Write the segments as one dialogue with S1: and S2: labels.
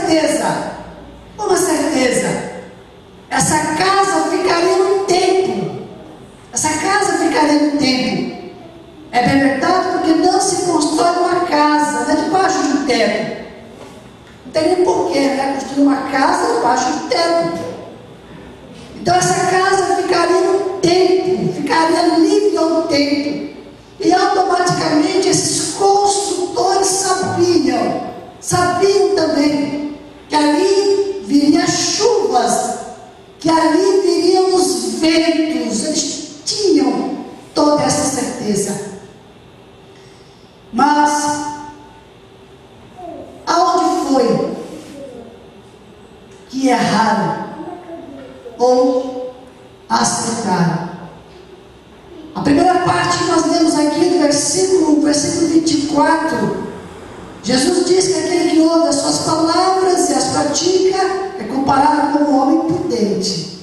S1: certeza. Uma certeza. Essa casa ficaria no templo. Essa casa ficaria no templo. É bem verdade, porque não se constrói uma casa, né, debaixo de um teto. Não tem nem porquê, né, construir uma casa debaixo de um teto. Então essa casa ficaria no templo, ficaria livre ao templo. E automaticamente esses construtores sabiam também que ali viriam chuvas, que ali viriam os ventos. Eles tinham toda essa certeza. Mas aonde foi que erraram ou acertaram? A primeira parte que nós lemos aqui do versículo 24, Jesus diz que aquele que ouve as suas palavras e as pratica é comparado com o homem prudente.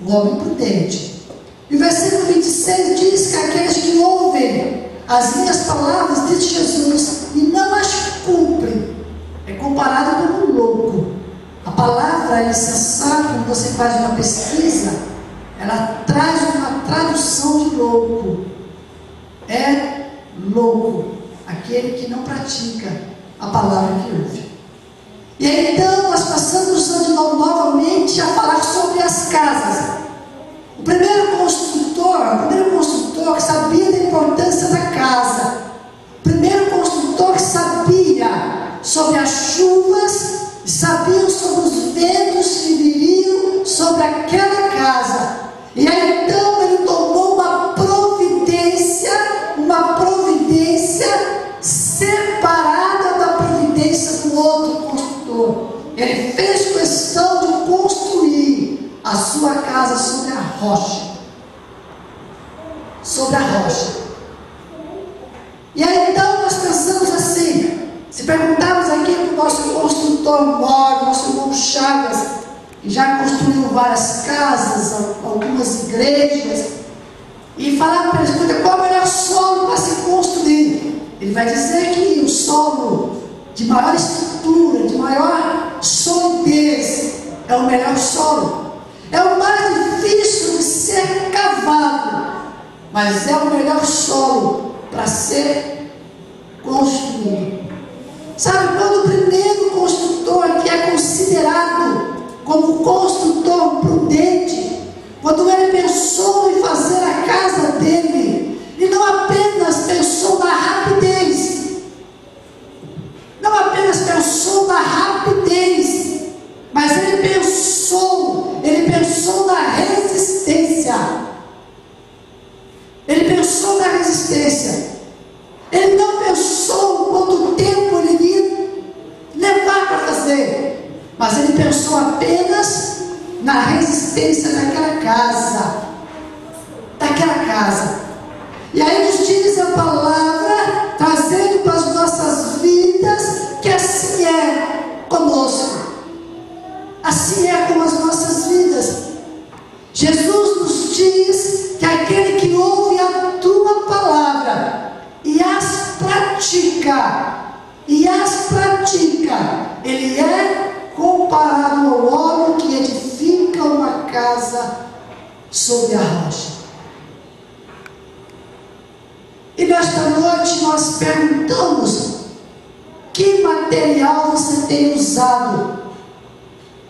S1: O homem prudente. E o versículo 26 diz que aqueles que ouvem as minhas palavras, diz Jesus, e não as cumprem, é comparado com um louco. A palavra é insensata. Quando você faz uma pesquisa, ela traz uma tradução de louco. É louco aquele que não pratica a palavra que ouve. E aí então nós passamos novamente a falar sobre as casas. O primeiro construtor que sabia da importância da casa, o primeiro construtor que sabia sobre as chuvas, sabia sobre os ventos que viriam sobre aquela casa. E aí então ele tomou uma providência separada da providência do outro construtor. Ele fez questão de construir a sua casa sobre a rocha. Sobre a rocha. E aí então nós pensamos assim, se perguntarmos aqui para o nosso construtor maior, nosso irmão Chagas, que já construiu várias casas, algumas igrejas, e falar para ele, qual é o melhor solo para se construir? Ele vai dizer que o solo de maior estrutura, de maior solidez, é o melhor solo. É o mais difícil de ser cavado, mas é o melhor solo para ser construído. Sabe, quando o primeiro construtor, que é considerado como construtor prudente, quando ele pensou em fazer a casa dele, ele não apenas pensou na rapidez, mas ele pensou na resistência. Ele não pensou quanto tempo ele iria levar para fazer, mas ele pensou apenas na resistência daquela casa. E aí nos diz a palavra, trazendo para as nossas vidas, que assim é conosco, assim é com as nossas vidas. Jesus nos diz que aquele que ouve a tua palavra e as pratica, ele é comparado ao homem que edifica uma casa sobre a rocha. E nesta noite nós perguntamos: que material você tem usado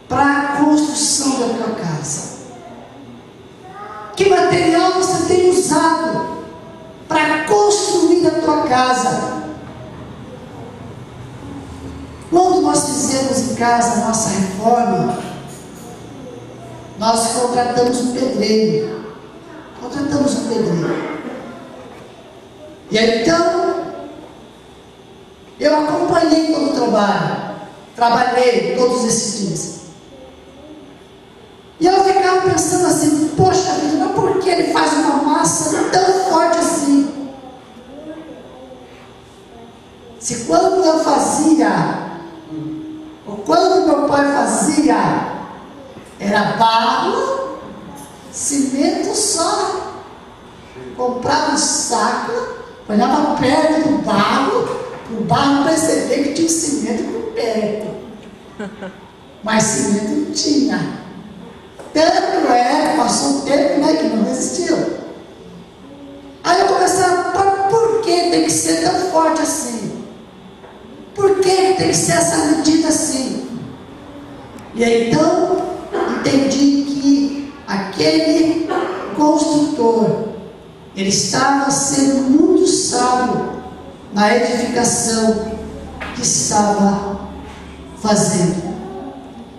S1: para a construção da tua casa? Que material você tem usado para construir a tua casa? Quando nós fizemos em casa a nossa reforma, nós contratamos um pedreiro. E aí, então, eu acompanhei todo o trabalho, trabalhei todos esses dias. E eu ficava pensando assim, poxa vida, não, por que ele faz uma massa tão forte assim? Se quando eu fazia, ou quando meu pai fazia, era barro, cimento só, comprava um saco, olhava perto do barro, para o barro perceber que tinha um cimento por perto. Mas cimento não tinha. Tanto é, passou um tempo, né, que não resistiu. Aí eu comecei a falar, por que tem que ser tão forte assim? Por que tem que ser essa medida assim? E aí então, entendi que aquele construtor, ele estava sendo muito sábio na edificação que estava fazendo.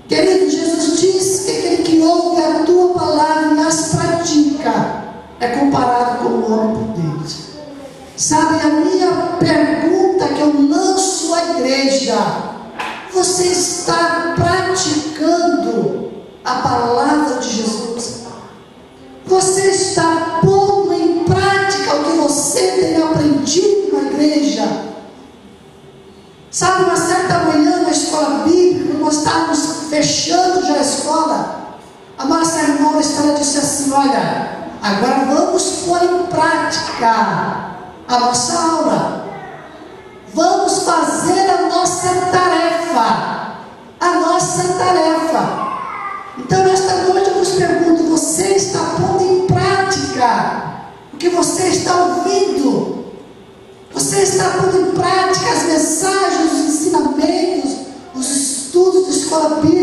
S1: Querido, Jesus diz que aquele que ouve a tua palavra e as pratica é comparado com o homem prudente. Sabe, a minha pergunta que eu lanço à igreja: você está praticando a palavra de Jesus? Você está pondo em prática o que você tem aprendido na igreja? Sabe, uma certa manhã na escola bíblica, quando nós estávamos fechando já a escola, a nossa irmã Estela disse assim: olha, agora vamos pôr em prática a nossa aula. Vamos fazer a nossa tarefa. A nossa tarefa. Então, nesta noite eu vos pergunto: você está pondo em prática o que você está ouvindo? Você está pondo em prática as mensagens, os ensinamentos, os estudos de escola bíblica